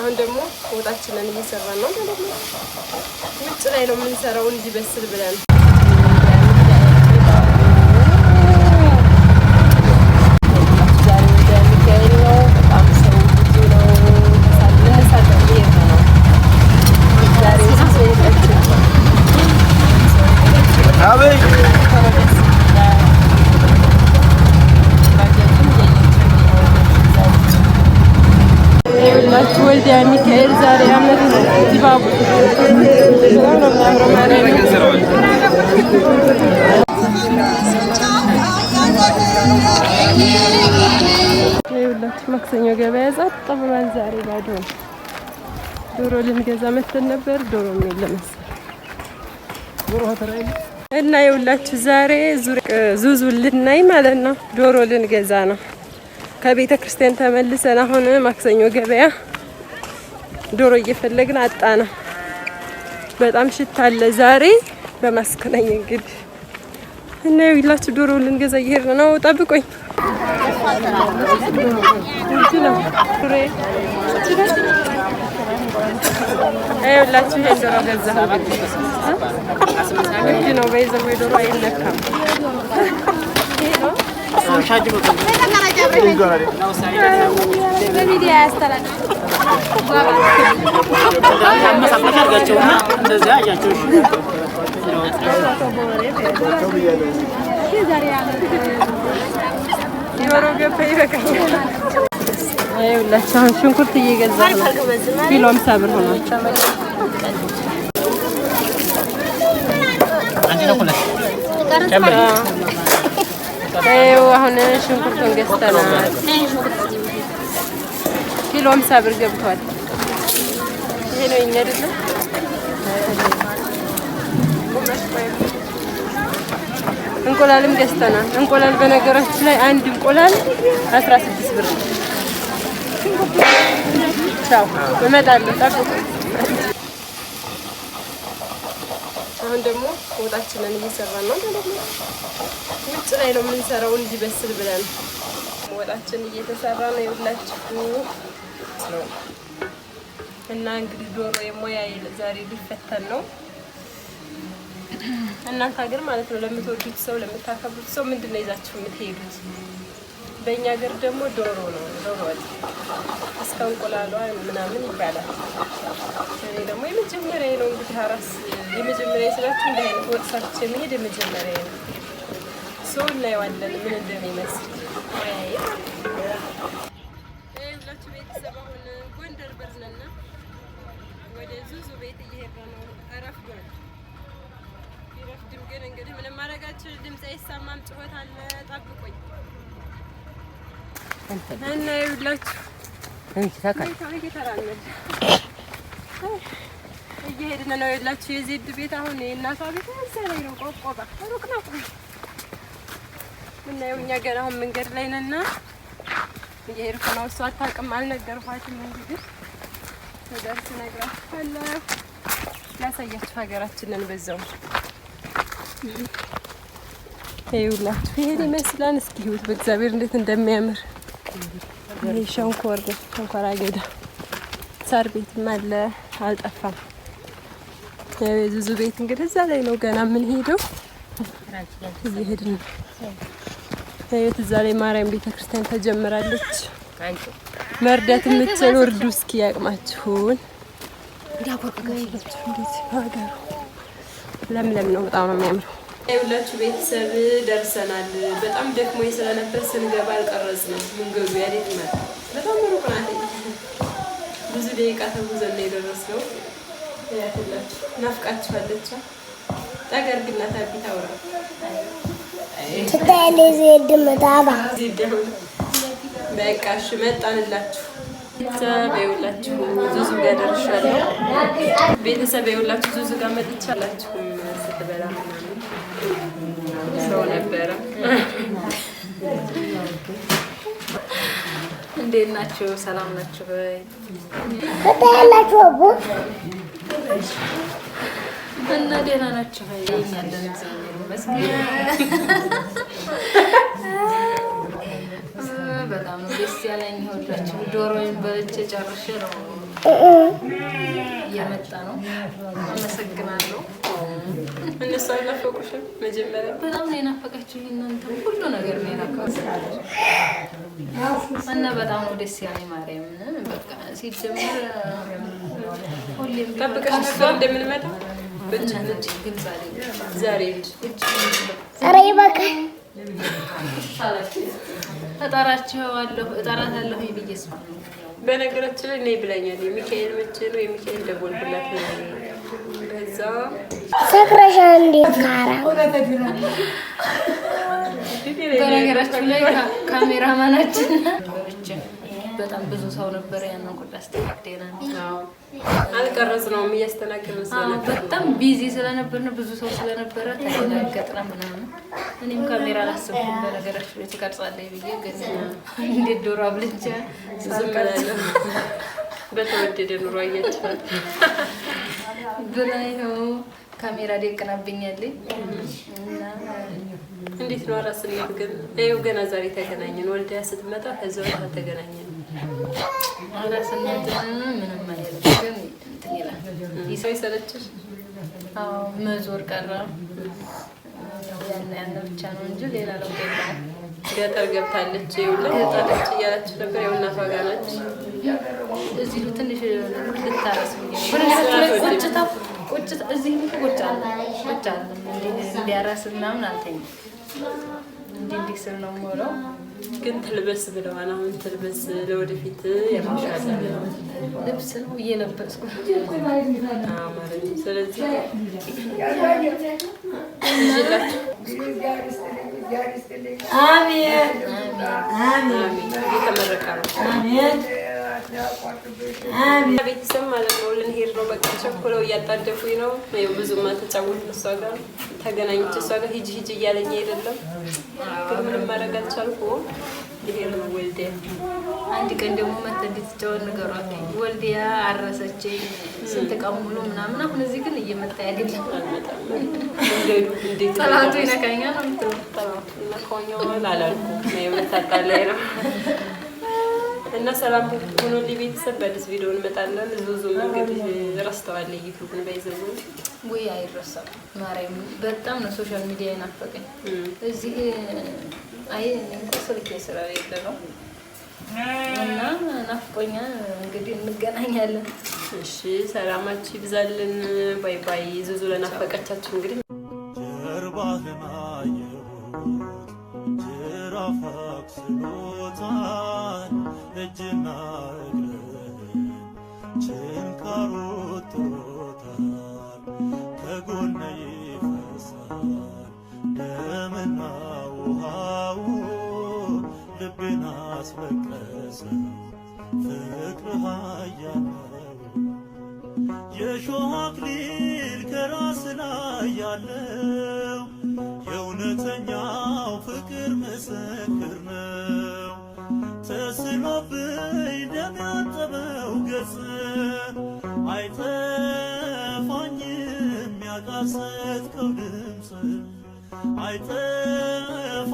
አሁን ደግሞ ወጣችንን እየሰራን ነው ማለት ነው። ውጭ ላይ ነው የምንሰራው እንዲበስል ብለን ወልዲያ ሚካኤል ዛሬ አመት ዲባቡ ማክሰኞ ገበያ ጸጥ ብሏል። ዛሬ ባዶ ነው። ዶሮ ልንገዛ መተን ነበር። ዶሮ የለም መሰለኝ እና ይኸውላችሁ ዛሬ ዙዙ ልናይ ማለት ነው። ዶሮ ልንገዛ ነው። ከቤተ ክርስቲያን ተመልሰን አሁን ማክሰኞ ገበያ ዶሮ እየፈለግን አጣና በጣም ሽታ አለ ዛሬ በማስክ ነኝ እንግዲህ እና ይላችሁ ዶሮ ልንገዛ እየሄድን ነው። ጠብቆኝ ይኸውላችሁ ይሄን ዶሮ ገዛ እንጂ ነው በይዘው ዶሮ አይነካም። ይሄ ነው ሽንኩርት እየገዛን ነው። ኪሎ 50 ብር ሆኗል። አሁን ሽንኩርቱን ገዝተናል። ኪሎ 50 ብር ገብቷል። ይሄ ነው እኛ አይደለ? እንቁላልም ገዝተናል። እንቁላል በነገራችን ላይ አንድ እንቁላል 16 ብር ነው። ቻው እመጣለሁ፣ ጠብቁ። አሁን ደግሞ ወጣችንን እየሰራን ነው ማለት ነው። ውጭ ላይ ነው የምንሰራው እንዲበስል ብለን ወጣችን እየተሰራ ነው ይውላችሁ ነው። እና እንግዲህ ዶሮ የሞያ ዛሬ ሊፈተን ነው። እናንተ ሀገር ማለት ነው ለምትወዱት ሰው ለምታከብሩት ሰው ምንድን ነው ይዛችሁ የምትሄዱት? በእኛ ሀገር ደግሞ ዶሮ ነው። ዶሮ ወጥ እስከ እንቁላሏ ምናምን ይባላል። እኔ ደግሞ የመጀመሪያ ነው እንግዲህ አራስ የመጀመሪያ ስላችሁ እንደ አይነት ወጥ ሰርቼ መሄድ የመጀመሪያ ነው። ሰው እናየዋለን ምን እንደሚመስል። ሁላችሁ ቤተሰብ አሁን ጎንደር በርነና ወደ ዙዙ ቤት እየሄድን ነው። ረፍዷል። ቢረፍድም ግን እንግዲህ ምንም ማድረጋችሁ ድምፅ አይሰማም፣ ጩኸት አለ። ጠብቆኝ እና ይኸውላችሁ እየሄድን ነው። ይኸውላችሁ የዜድ ቤት አሁን የእናቷ ቤት እዛ ላይ ነው። ቆቆባ ሩቅ ነው። እና እኛ ገና አሁን መንገድ ላይ ነንና እየሄድኩ ነው። እሷ አታውቅም፣ አልነገርኳትም። እንግዲህ ተደርስ ነግራችኋለሁ። ላሳያችሁ ሀገራችንን በዛው ይኸውላችሁ ይሄን ይመስላል። እስኪ ይሁት በእግዚአብሔር እንዴት እንደሚያምር ይሄ ሸንኮራ አገዳ ሳር ቤትም አለ አልጠፋም። ያው የዙዙ ቤት እንግዲህ እዛ ላይ ነው ገና ምን ሄደው እየሄድን ነው። ያው እዛ ላይ ማርያም ቤተክርስቲያን ተጀምራለች። መርዳት የምትችሉ እርዱ እስኪ ያቅማችሁን። ለምለም ነው፣ በጣም ነው የሚያምረው። ሁላችሁ ቤተሰብ ደርሰናል። በጣም ደክሞኝ ስለነበር ስንገባ አልቀረጽንም። መንገዱ ያደክማል፣ በጣም ሩቅ ናት። ብዙ ደቂቃ ተጉዘን ነው የደረስነው። ያላችሁ ናፍቃችኋለች። ጠገር ግናታ ቢታውራ ተታለ ዜድ መጣባ በቃ እሺ መጣንላችሁ። ቤተሰብ ይኸውላችሁ ዙዙ ጋር ደርሻለሁ። ቤተሰብ ይኸውላችሁ ዙዙ ጋር መጥቻላችሁ። ስትበላ ምናምን ሰው ነበረ። እንዴት ናችሁ? ሰላም ናችሁ ወይ? ተታላችሁ አቦ እና ደህና ናችሁ ወይ? ያለን በጣም ነው ደስ ያለኝ። ሁላችሁ ዶሮዬን በልቼ ጨርሼ ነው እየመጣ ነው። አመሰግናለሁ። እነሱ አልናፈቁሽም? መጀመሪያ በጣም ነው የናፈቃችሁኝ እናንተ ሁሉ ነገር ነው የናፈቃችሁኝ እና በጣም ነው ደስ ያለኝ። ማርያምን በቃ ሲጀምር ሁሌም ጠብቀሽ ነበር እንደምንመጣ ግልጽ አይደለም ዛሬ ኧረ ይበቃል። እጠራታለሁ ብዬሽ ነው። በነገራችን ላይ ነይ ብላኛል። የሚካኤል መቼ ነው? የሚካኤል ደወልኩላት ነው። ከዛ ሰክረሻል እንዴ? ካራ በነገራችን ላይ ካሜራማናችን በጣም ብዙ ሰው ነበር። ያንን ቁጣ አስተካክለናል። አልቀረጽነውም፣ እያስተናገድን ስለነበር በጣም ቢዚ ስለነበርን ብዙ ሰው ስለነበረ ተደናገጥን ምናምን። እኔም ካሜራ አላሰብኩም በነገራችን ላይ ትቀርጻለህ ብዬ ግን እንዴት ዶሮ አብልቼ ዝም ብላለሁ። በተወደደ ኑሮ አያችኋል ብላ ይኸው ካሜራ ደቅናብኛለች። እና እንዴት ነው አራስነት ግን ይኸው ገና ዛሬ ተገናኘን። ወልዲያ ስትመጣ ከዚያ ወዲህ አልተገናኘንም። አራስነት ምንም አይደለም ግን እንትን ይላል። ይሰው ይሰለችሽ? አዎ መዞር ቀረ። ያን ብቻ ነው እንጂ ሌላ ለውጥ የለም። ገጠር ገብታለች ገጠረች እያላችሁ ነበር። ያው እናቷ ጋር ነች። እዚሁ ትንሽ ልታረስ ቁጭ እዚህ ቁጭ አለ እንዲያረስ ምናምን አልተኝም። እንዲህ ስል ነው የምውለው። ግን ትልበስ ብለዋል። አሁን ትልበስ ለወደፊት ያማሻል ልብስ ነው እየለበስኩ ማለት ነው። ስለዚህ አሜን አሜን እየተመረቀ ነው። ቤተሰብ ማለት ነው። ልንሄድ ነው። በቃ ቸኮለው እያጣደፉኝ ነው። ብዙም አልተጫወትም። እሷ ጋር ተገናኝቼ እሷ ጋር ሂጂ እያለኝ አይደለም፣ ግን ምንም ማድረግ አልቻልኩም። ልሄድ ነው ወልዲያ። አንድ ቀን ደግሞ መተህ እንድትጫወት ንገሯት። ወልዲያ አረሰችኝ ስንት ቀን ሙሉ ምናምን። አሁን እዚህ ግን እየመጣ አይደለም። አልመጣም። መንገዱ እንዴት ጠላቱ ይነካኛል ነው የምትለው። ጠላቱ ይነካኛል አላልኩም። የምታጣላኝ ነው። እና ሰላም ሆኖልኝ ቤተሰብ በአዲስ ቪዲዮ እንመጣለን። ዙዙ እንግዲህ ረስተዋል ዩቲዩብን ባይዘው ወይ አይረሳም። ማርያም በጣም ነው ሶሻል ሚዲያ ይናፈቀኝ። እዚህ አይ ስልኬ ስለሌለ ነው እና ናፍቆኛል። እንግዲህ እንገናኛለን። እሺ ሰላማችሁ ይብዛልን። ባይ ባይ። ዙዙ ለናፈቀቻችሁ እንግዲህ ጀርባህን አየሁት ጅራፍ ስሎታል እጅና እግርህን ችንካሩ ጥሮታል ከጎነ ይፈሳል ደምና ውሃው ልቤን አስለቀሰው ፍቅርህ ኃያል ነው። የሾህ አክሊል ከራስ ላይ ያለው የእውነተኛው ፍቅር ምስክር ነው። ተስሎብኝ ደም ያጠበው ገጽ አይጠፋኝም ያቃሰትከው ድምፅ አይጠፋ